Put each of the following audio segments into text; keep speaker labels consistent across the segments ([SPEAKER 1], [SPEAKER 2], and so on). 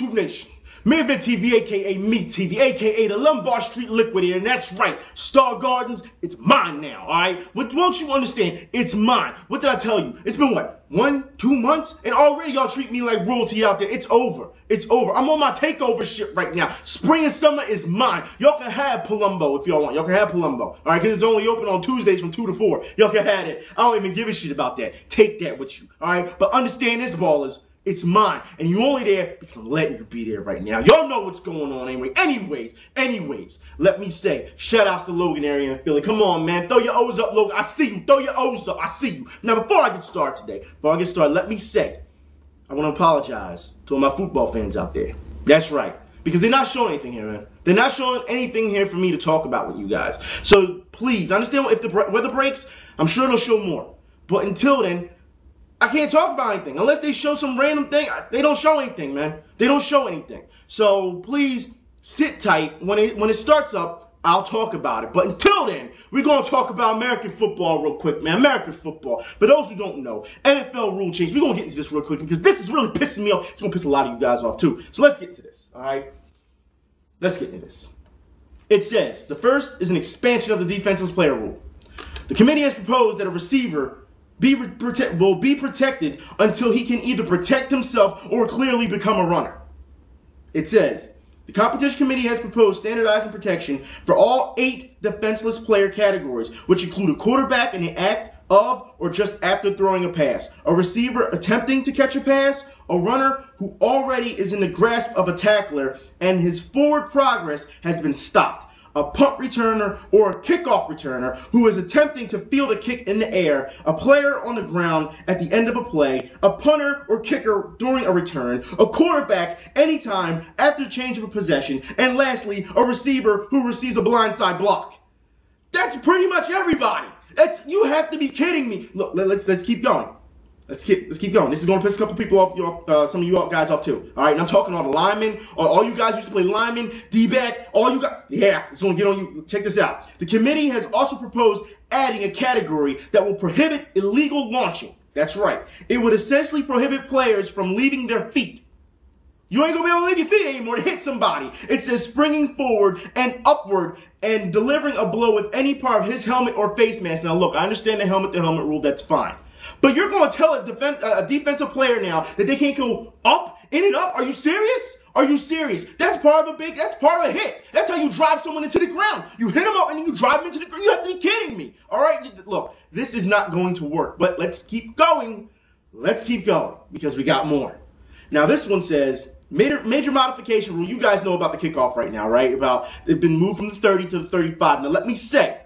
[SPEAKER 1] YouTube Nation? Main Event TV, a.k.a. Meat TV, a.k.a. the Lombard Street Liquidator, and that's right, Star Gardens, it's mine now, all right? But won't you understand, it's mine. What did I tell you? It's been, what, 1-2 months? And already y'all treat me like royalty out there. It's over. It's over. I'm on my takeover shit right now. Spring and summer is mine. Y'all can have Palumbo if y'all want. Y'all can have Palumbo, all right? Because it's only open on Tuesdays from 2 to 4. Y'all can have it. I don't even give a shit about that. Take that with you, all right? But understand this, ballers. It's mine, and you only there because I'm letting you be there right now. Y'all know what's going on anyway. Anyways, let me say, shout outs to Logan area and Philly. Come on, man. Throw your O's up, Logan. I see you. Throw your O's up. I see you. Now, before I get started today, let me say, I want to apologize to all my football fans out there. That's right. Because they're not showing anything here, man. They're not showing anything here for me to talk about with you guys. So, please, understand if the weather breaks, I'm sure they'll show more. But until then, I can't talk about anything. Unless they show some random thing, they don't show anything, man. They don't show anything. So please sit tight. When it starts up, I'll talk about it. But until then, we're going to talk about American football real quick, man. American football. For those who don't know, NFL rule change. We're going to get into this real quick because this is really pissing me off. It's going to piss a lot of you guys off too. So let's get into this, all right? Let's get into this. It says, the first is an expansion of the defenseless player rule. The committee has proposed that a receiver will be protected until he can either protect himself or clearly become a runner. It says, the competition committee has proposed standardizing protection for all 8 defenseless player categories, which include a quarterback in the act of or just after throwing a pass, a receiver attempting to catch a pass, a runner who already is in the grasp of a tackler and his forward progress has been stopped, a punt returner or a kickoff returner who is attempting to field a kick in the air, a player on the ground at the end of a play, a punter or kicker during a return, a quarterback anytime after change of a possession, and lastly, a receiver who receives a blindside block. That's pretty much everybody. You have to be kidding me. Look, let's keep going. Let's keep going. This is going to piss a couple people off, some of you guys off too. All right, and I'm talking all the linemen, all you guys used to play linemen, D-back, all you guys. Yeah, it's going to get on you. Check this out. The committee has also proposed adding a category that will prohibit illegal launching. That's right. It would essentially prohibit players from leaving their feet. You ain't going to be able to leave your feet anymore to hit somebody. It says springing forward and upward and delivering a blow with any part of his helmet or face mask. Now, look, I understand the helmet-to-helmet rule. That's fine. But you're going to tell a defensive player now that they can't go up, in and up? Are you serious? Are you serious? That's part of a hit. That's how you drive someone into the ground. You hit them up and then you drive them into the ground. You have to be kidding me. All right? Look, this is not going to work. But let's keep going. Let's keep going because we got more. Now, this one says, major modification rule. You guys know about the kickoff right now, right? About they've been moved from the 30 to the 35. Now, let me say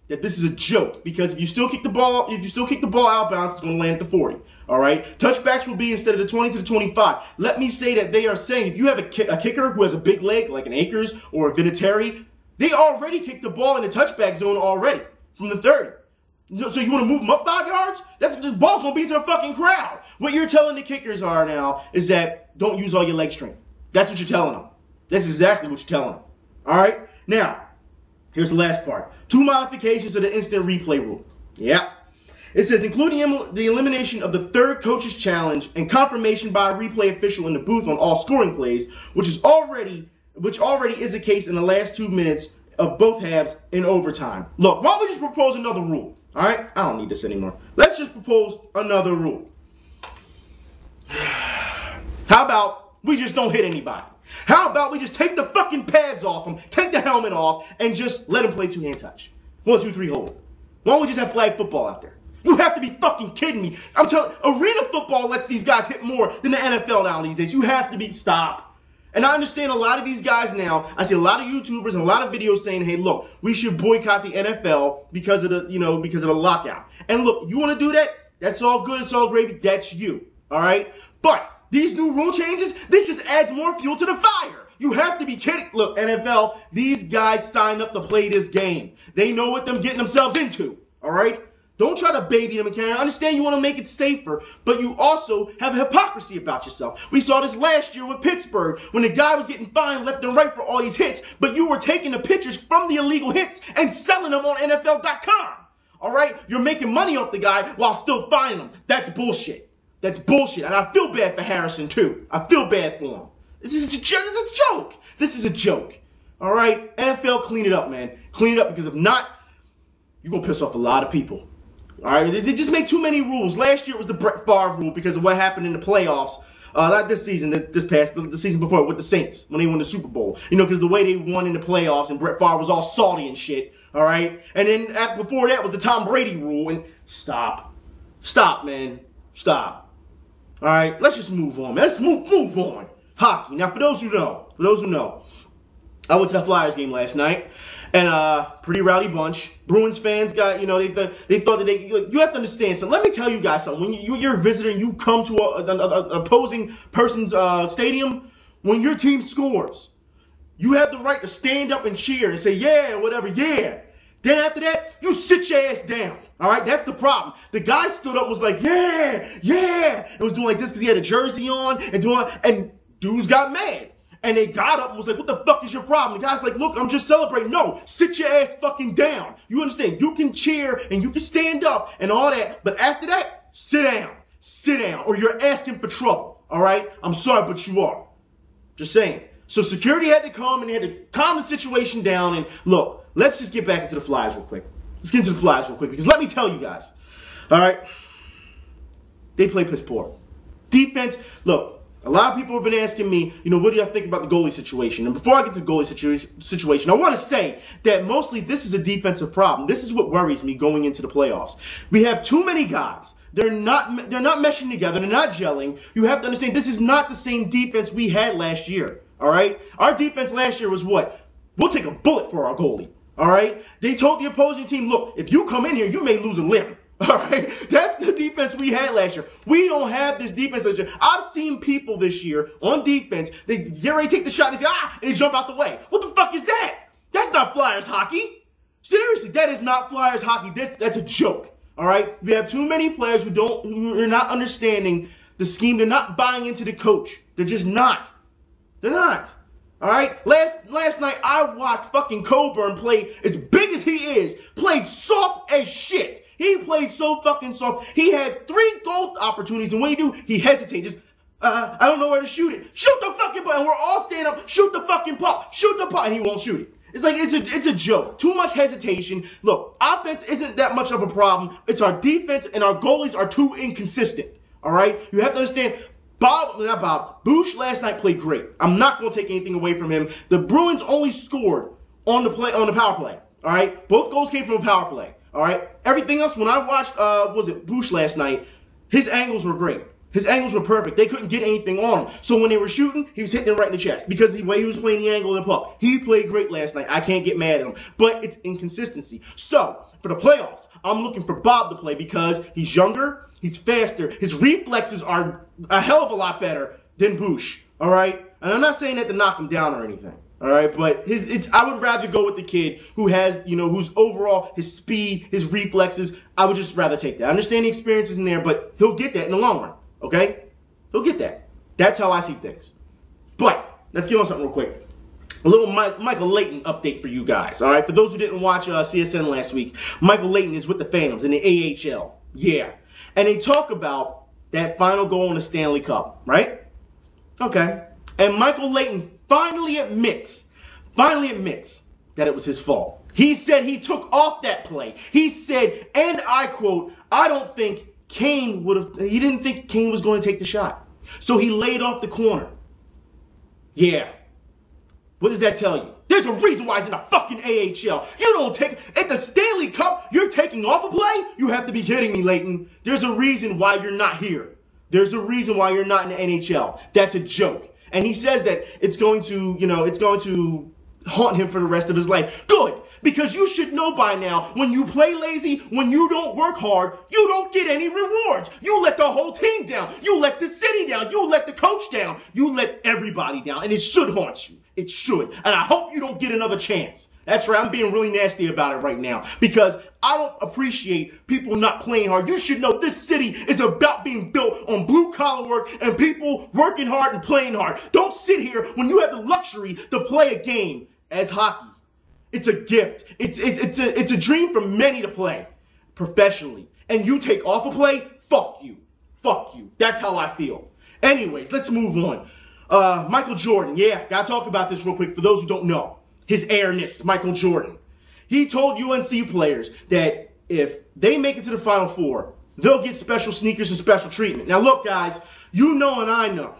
[SPEAKER 1] that this is a joke because if you still kick the ball, out of bounds, it's going to land at the 40. All right, touchbacks will be instead of the 20 to the 25. Let me say that they are saying if you have a kicker who has a big leg like an Akers or a Vinatieri, they already kicked the ball in the touchback zone already from the 30. So you want to move them up 5 yards? The ball's going to be into the fucking crowd. What you're telling the kickers are now is that don't use all your leg strength. That's what you're telling them. That's exactly what you're telling them. All right, now. Here's the last part. 2 modifications of the instant replay rule. Yeah. It says, including the elimination of the third coach's challenge and confirmation by a replay official in the booth on all scoring plays, which already is the case in the last 2 minutes of both halves in overtime. Look, why don't we just propose another rule? All right? I don't need this anymore. Let's just propose another rule. How about we just don't hit anybody? How about we just take the fucking pads off them, take the helmet off, and just let them play 2-hand touch? 1, 2, 3, hold. Why don't we just have flag football out there? You have to be fucking kidding me. I'm telling you, arena football lets these guys hit more than the NFL now these days. You have to be, stop. And I understand a lot of these guys now, I see a lot of YouTubers and a lot of videos saying, hey, look, we should boycott the NFL because of the lockout. And look, you want to do that? That's all good, it's all gravy, that's you. All right? But these new rule changes, this just adds more fuel to the fire. You have to be kidding. Look, NFL, these guys signed up to play this game. They know what they're getting themselves into, all right? Don't try to baby them and carry on. I understand you want to make it safer, but you also have a hypocrisy about yourself. We saw this last year with Pittsburgh when the guy was getting fined left and right for all these hits, but you were taking the pictures from the illegal hits and selling them on NFL.com, all right? You're making money off the guy while still fining him. That's bullshit. That's bullshit. And I feel bad for Harrison, too. I feel bad for him. This is a joke. This is a joke. All right? NFL, clean it up, man. Clean it up, because if not, you're going to piss off a lot of people. All right? They just make too many rules. Last year it was the Brett Favre rule because of what happened in the playoffs. Not this season, the season before with the Saints when they won the Super Bowl. You know, because the way they won in the playoffs and Brett Favre was all salty and shit. All right? And then before that was the Tom Brady rule. And stop. Stop, man. Stop. All right? Let's just move on, man. Let's move on. Hockey. Now, for those who know, I went to the Flyers game last night, and pretty rowdy bunch. Bruins fans got, you know, they thought that you have to understand something. Let me tell you guys something. When you're a visitor and you come to an opposing person's stadium, when your team scores, you have the right to stand up and cheer and say, yeah, whatever, yeah. Then after that, you sit your ass down. All right, that's the problem. The guy stood up and was like, yeah, yeah. And was doing like this because he had a jersey on and dudes got mad. And they got up and was like, what the fuck is your problem? The guy's like, look, I'm just celebrating. No, sit your ass fucking down. You understand? You can cheer and you can stand up and all that. But after that, sit down. Sit down. Or you're asking for trouble. All right? I'm sorry, but you are. Just saying. So security had to come and they had to calm the situation down. And look, let's just get back into the Flyers real quick. Let's get into the Flyers real quick. Because let me tell you guys. All right? They play piss poor. Defense, look. A lot of people have been asking me, you know, what do you think about the goalie situation? And before I get to the goalie situation, I want to say that mostly this is a defensive problem. This is what worries me going into the playoffs. We have too many guys. They're not meshing together. They're not gelling. You have to understand this is not the same defense we had last year. All right? Our defense last year was what? We'll take a bullet for our goalie. All right? They told the opposing team, look, if you come in here, you may lose a limb. All right, that's the defense we had last year. We don't have this defense this year. I've seen people this year on defense, they get ready to take the shot and they say, and they jump out the way. What the fuck is that? That's not Flyers hockey. Seriously, that is not Flyers hockey. That's a joke. All right, we have too many players who are not understanding the scheme. They're not buying into the coach. They're just not. They're not. All right, last night I watched fucking Coburn play as big as he is, played soft as shit. He played so fucking soft. He had 3 goal opportunities, and what he do? He hesitated. Just, I don't know where to shoot it. Shoot the fucking puck. And we're all standing up. Shoot the fucking puck. Shoot the puck. And he won't shoot it. It's like, it's a joke. Too much hesitation. Look, offense isn't that much of a problem. It's our defense, and our goalies are too inconsistent. All right? You have to understand, Bush last night played great. I'm not going to take anything away from him. The Bruins only scored on the power play. All right? Both goals came from a power play. All right. Everything else, when I watched, Bush last night, his angles were great. His angles were perfect. They couldn't get anything on him. So when they were shooting, he was hitting them right in the chest because the way he was playing the angle of the puck. He played great last night. I can't get mad at him. But it's inconsistency. So for the playoffs, I'm looking for Bob to play because he's younger, he's faster. His reflexes are a hell of a lot better than Bush. All right. And I'm not saying that to knock him down or anything. All right, but I would rather go with the kid who has, you know, who's overall his speed, his reflexes. I would just rather take that. I understand the experience is in there, but he'll get that in the long run. Okay, he'll get that. That's how I see things. But let's get on something real quick. A little Michael Leighton update for you guys. All right, for those who didn't watch CSN last week, Michael Leighton is with the Phantoms in the AHL. Yeah, and they talk about that final goal in the Stanley Cup, right? Okay, and Michael Leighton finally admits that it was his fault. He said he took off that play. He said, and I quote, I don't think he didn't think Kane was going to take the shot. So he laid off the corner. Yeah. What does that tell you? There's a reason why he's in the fucking AHL. You don't take, at the Stanley Cup, you're taking off a play? You have to be kidding me, Leighton. There's a reason why you're not here. There's a reason why you're not in the NHL. That's a joke. And he says that it's going to, you know, it's going to haunt him for the rest of his life. Good. Because you should know by now, when you play lazy, when you don't work hard, you don't get any rewards. You let the whole team down. You let the city down. You let the coach down. You let everybody down. And it should haunt you. It should. And I hope you don't get another chance. That's right. I'm being really nasty about it right now because I don't appreciate people not playing hard. You should know this city is about being built on blue-collar work and people working hard and playing hard. Don't sit here when you have the luxury to play a game as hockey. It's a gift. It's a dream for many to play professionally. And you take off a play, fuck you. Fuck you. That's how I feel. Anyways, let's move on. Michael Jordan, yeah, gotta talk about this real quick for those who don't know. His airness, Michael Jordan. He told UNC players that if they make it to the Final Four, they'll get special sneakers and special treatment. Now look, guys, you know and I know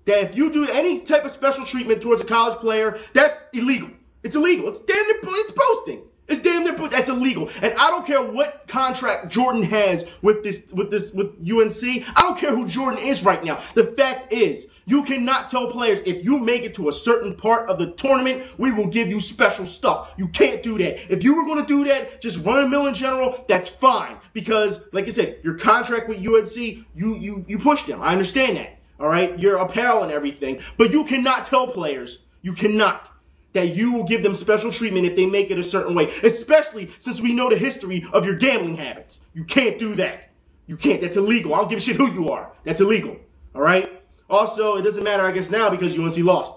[SPEAKER 1] that if you do any type of special treatment towards a college player, that's illegal. It's illegal. It's damn near, it's posting. It's damn near, that's illegal. And I don't care what contract Jordan has with UNC. I don't care who Jordan is right now. The fact is, you cannot tell players, if you make it to a certain part of the tournament, we will give you special stuff. You can't do that. If you were going to do that, just run a mill in general, that's fine. Because, like I said, your contract with UNC, you pushed them. I understand that. All right? Your apparel and everything. But you cannot tell players, you cannot, that you will give them special treatment if they make it a certain way, especially since we know the history of your gambling habits. You can't do that. You can't. That's illegal. I don't give a shit who you are. That's illegal. All right? Also, it doesn't matter, I guess, now because UNC lost.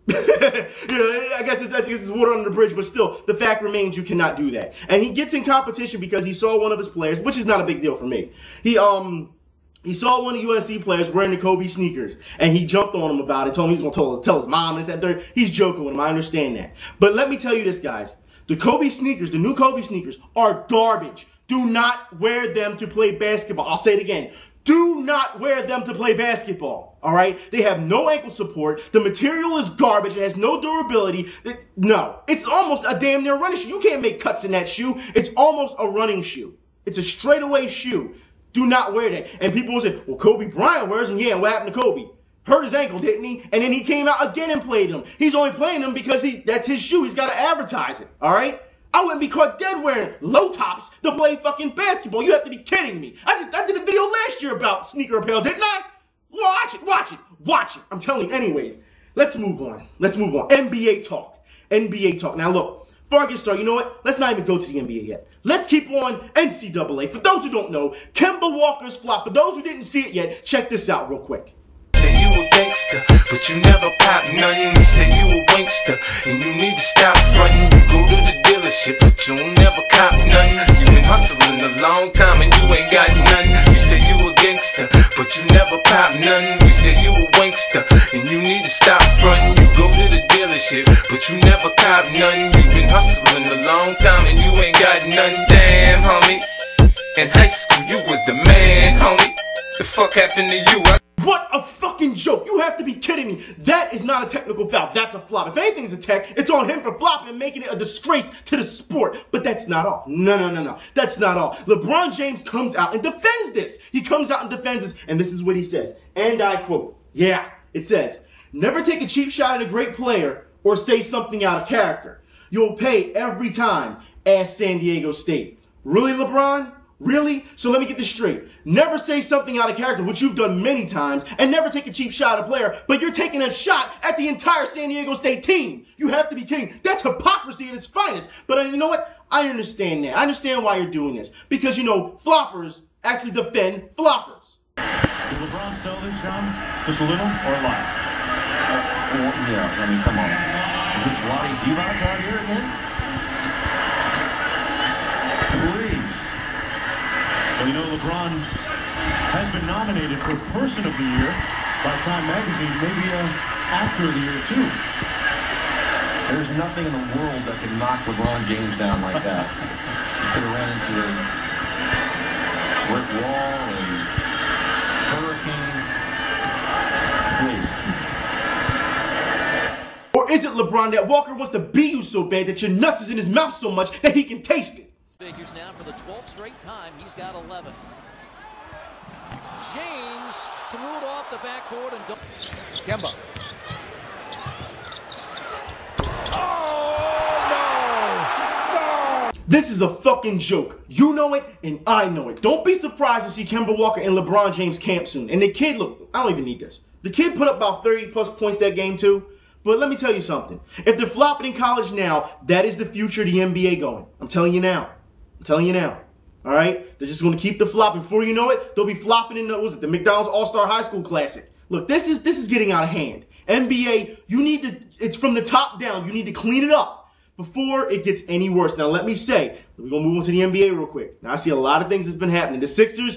[SPEAKER 1] You know, I guess it's water under the bridge, but still, the fact remains you cannot do that. And he gets in competition because he saw one of his players, which is not a big deal for me. He saw one of UNC players wearing the Kobe sneakers, and he jumped on him about it, told him he was going to tell his mom, this, that, third. He's joking with him. I understand that. But let me tell you this, guys. The Kobe sneakers, the new Kobe sneakers, are garbage. Do not wear them to play basketball. I'll say it again. Do not wear them to play basketball, all right? They have no ankle support. The material is garbage. It has no durability. No. It's almost a damn near running shoe. You can't make cuts in that shoe. It's almost a running shoe. It's a straightaway shoe. Do not wear that. And people will say, well, Kobe Bryant wears them. Yeah, what happened to Kobe? Hurt his ankle, didn't he? And then he came out again and played them. He's only playing them because that's his shoe. He's got to advertise it, all right? I wouldn't be caught dead wearing low tops to play fucking basketball. You have to be kidding me. I did a video last year about sneaker apparel, didn't I? Watch it, watch it, watch it. I'm telling you. Anyways, let's move on. Let's move on. NBA talk. NBA talk. Now, look. Before I get started, you know what? Let's not even go to the NBA yet. Let's keep on NCAA. For those who don't know, Kemba Walker's flop. For those who didn't see it yet, check this out real quick.
[SPEAKER 2] Say you a gangster, but you never pop nothing. You say you a wankster, and you need to stop frontin'. You go to the dealership, but you don't never cop nothing. You been hustling a long time and you ain't got nothing. You say you a gangster, but you never pop nothing. You say you a wankster, and you need to stop frontin'. You go to the dealership, but you never cop nothing. You been hustling a long time and you ain't got nothing. Damn, homie, in high school you was the man, homie. The fuck happened to you?
[SPEAKER 1] What a fucking joke. You have to be kidding me. That is not a technical foul. That's a flop. If anything's a tech, it's on him for flopping and making it a disgrace to the sport. But that's not all. No. That's not all. LeBron James comes out and defends this. He comes out and defends this, and this is what he says. And I quote, yeah, it says, never take a cheap shot at a great player or say something out of character. You'll pay every time. Ask San Diego State. Really, LeBron? Really? So let me get this straight. Never say something out of character, which you've done many times, and never take a cheap shot at a player, but you're taking a shot at the entire San Diego State team. You have to be kidding. That's hypocrisy at its finest. But you know what? I understand that. I understand why you're doing this. Because, you know, floppers actually defend floppers.
[SPEAKER 3] Did LeBron sell this, John? Just a little or a lot? Yeah, I mean, come on. Is this Vlade Divac out here again? Please. Well, you know, LeBron has been nominated for Person of the Year by Time Magazine, maybe Actor of the Year, too.
[SPEAKER 4] There's nothing in the world that can knock LeBron James down like that. He could have ran into a brick wall and hurricane. Please.
[SPEAKER 1] Or is it, LeBron, that Walker wants to beat you so bad that your nuts is in his mouth so much that he can taste it?
[SPEAKER 5] Figures now for the 12th straight time. He's got 11. James threw it off the backboard and Kemba.
[SPEAKER 1] Oh, no! This is a fucking joke. You know it, and I know it. Don't be surprised to see Kemba Walker in LeBron James' camp soon. And the kid, look, I don't even need this. The kid put up about 30-plus points that game, too. But let me tell you something. If they're flopping in college now, that is the future of the NBA going. I'm telling you now. I'm telling you now. All right? They're just going to keep the flopping. Before you know it, they'll be flopping in the McDonald's All-Star High School Classic. Look, this is getting out of hand. NBA, you need to, it's from the top down. You need to clean it up before it gets any worse. Now, let me say, we're going to move on to the NBA real quick. Now, I see a lot of things that's been happening. The Sixers,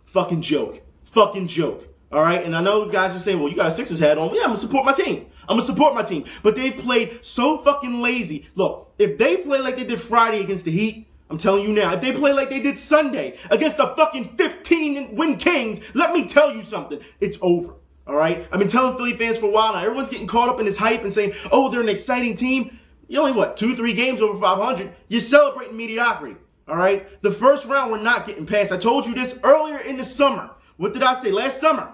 [SPEAKER 1] fucking joke. Fucking joke. All right, and I know guys are saying, well, you got a Sixers hat on. Yeah, I'm going to support my team. I'm going to support my team. But they played so fucking lazy. Look, if they play like they did Friday against the Heat, I'm telling you now, if they play like they did Sunday against the fucking 15-win Kings, let me tell you something. It's over. All right? I've been telling Philly fans for a while now. Everyone's getting caught up in this hype and saying, oh, they're an exciting team. You only, 2-3 games over 500. You're celebrating mediocrity. All right? The first round, we're not getting past. I told you this earlier in the summer. What did I say? Last summer,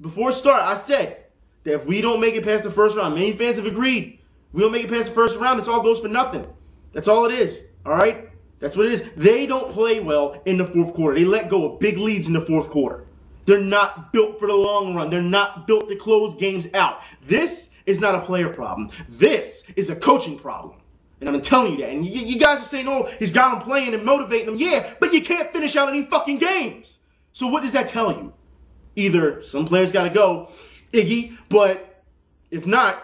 [SPEAKER 1] before it started, I said that if we don't make it past the first round, many fans have agreed, we don't make it past the first round, this all goes for nothing. That's all it is. All right? That's what it is. They don't play well in the fourth quarter. They let go of big leads in the fourth quarter. They're not built for the long run. They're not built to close games out. This is not a player problem. This is a coaching problem. And I'm telling you that. And you guys are saying, oh, he's got them playing and motivating them. Yeah, but you can't finish out any fucking games. So what does that tell you? Either some players got to go, Iggy, but if not,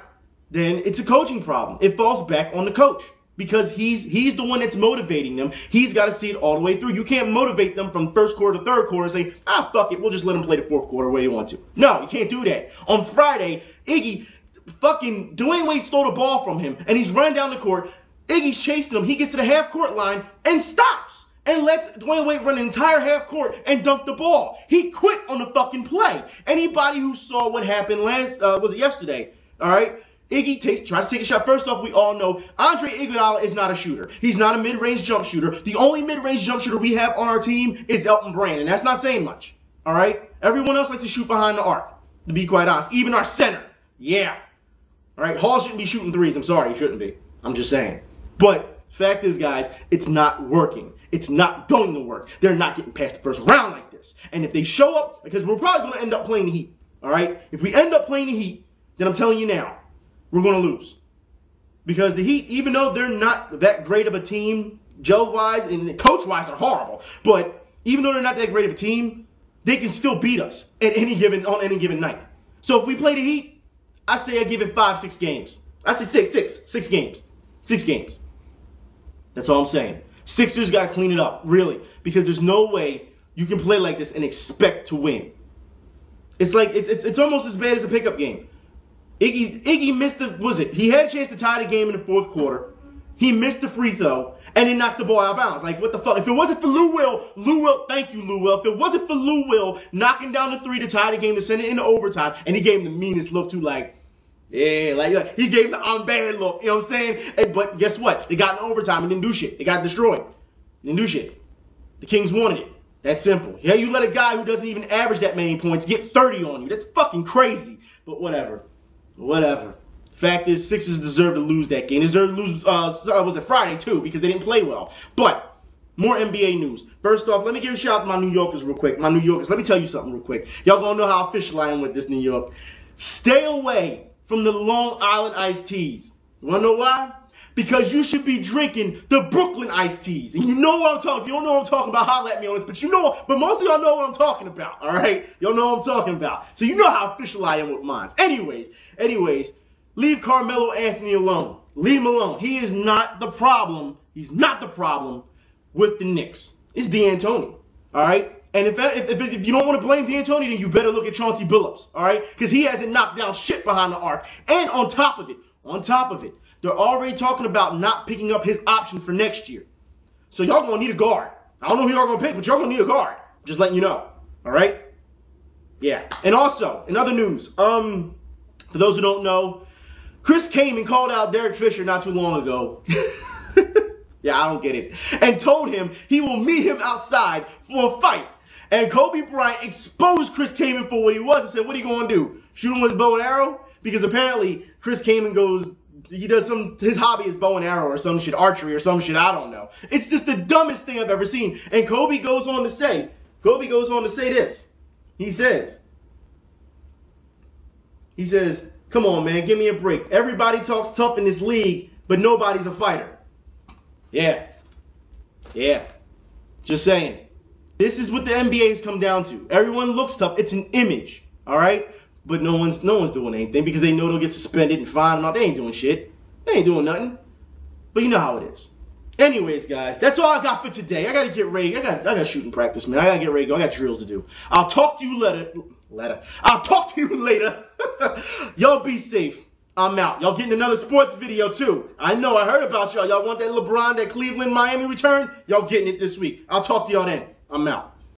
[SPEAKER 1] then it's a coaching problem. It falls back on the coach. Because he's the one that's motivating them. He's got to see it all the way through. You can't motivate them from first quarter to third quarter and say, fuck it, we'll just let them play the fourth quarter where they want to. No, you can't do that. On Friday, Iggy, fucking Dwayne Wade stole the ball from him, and he's running down the court. Iggy's chasing him. He gets to the half-court line and stops and lets Dwayne Wade run the entire half-court and dunk the ball. He quit on the fucking play. Anybody who saw what happened yesterday, all right? Iggy tries to take a shot. First off, we all know Andre Iguodala is not a shooter. He's not a mid-range jump shooter. The only mid-range jump shooter we have on our team is Elton Brand, and that's not saying much. All right? Everyone else likes to shoot behind the arc, to be quite honest. Even our center. Yeah. All right? Hall shouldn't be shooting threes. I'm sorry, he shouldn't be. I'm just saying. But fact is, guys, it's not working. It's not going to work. They're not getting past the first round like this. And if they show up, because we're probably going to end up playing the Heat. All right? If we end up playing the Heat, then I'm telling you now, we're going to lose. Because the Heat, even though they're not that great of a team, gel-wise and coach-wise, they're horrible. But even though they're not that great of a team, they can still beat us on any given night. So if we play the Heat, I say I give it 5-6 games. I say 6 games. 6 games. That's all I'm saying. Sixers got to clean it up, really. Because there's no way you can play like this and expect to win. It's like, it's almost as bad as a pickup game. Iggy missed he had a chance to tie the game in the fourth quarter. He missed the free throw, and he knocked the ball out of bounds. Like, what the fuck? If it wasn't for Lou Will, thank you, Lou Will. If it wasn't for Lou Will knocking down the three to tie the game to send it into overtime, and he gave him the meanest look too, like he gave him the I'm bad look, you know what I'm saying? But guess what? They got in overtime and didn't do shit. They got destroyed. Didn't do shit. The Kings wanted it. That's simple. Yeah, you let a guy who doesn't even average that many points get 30 on you. That's fucking crazy. But whatever. Whatever. Fact is, Sixers deserve to lose that game. They deserve to lose, was it Friday, too, because they didn't play well. But, more NBA news. First off, let me give a shout out to my New Yorkers real quick. My New Yorkers, let me tell you something real quick. Y'all gonna know how official I am with this New York. Stay away from the Long Island iced teas. You wanna know why? Because you should be drinking the Brooklyn iced teas. And you know what I'm talking about. If you don't know what I'm talking about, holler at me on this. But most of y'all know what I'm talking about, all right? Y'all know what I'm talking about. So you know how official I am with mine. Anyways, leave Carmelo Anthony alone. Leave him alone. He is not the problem. He's not the problem with the Knicks. It's D'Antoni, all right? And if you don't want to blame D'Antoni, then you better look at Chauncey Billups, all right? Because he hasn't knocked down shit behind the arc. And on top of it, they're already talking about not picking up his option for next year. So y'all gonna need a guard. I don't know who y'all gonna pick, but y'all gonna need a guard. Just letting you know. All right? Yeah. And also, in other news, for those who don't know, Chris Kaman called out Derek Fisher not too long ago. Yeah, I don't get it. And told him he will meet him outside for a fight. And Kobe Bryant exposed Chris Kaman for what he was and said, what are you gonna do? Shoot him with a bow and arrow? Because apparently Chris Kaman his hobby is bow and arrow or some shit, archery or some shit, I don't know. It's just the dumbest thing I've ever seen. And Kobe goes on to say this. He says, come on, man, give me a break. Everybody talks tough in this league, but nobody's a fighter. Yeah. Just saying. This is what the NBA has come down to. Everyone looks tough. It's an image, all right? But no one's doing anything because they know they'll get suspended and fined. They ain't doing shit. They ain't doing nothing. But you know how it is. Anyways, guys, that's all I got for today. I got to get ready. I got shooting practice, man. I got to get ready to go. I got drills to do. I'll talk to you later. I'll talk to you later. Y'all be safe. I'm out. Y'all getting another sports video too. I know, I heard about y'all. Y'all want that LeBron, that Cleveland, Miami return? Y'all getting it this week. I'll talk to y'all then. I'm out.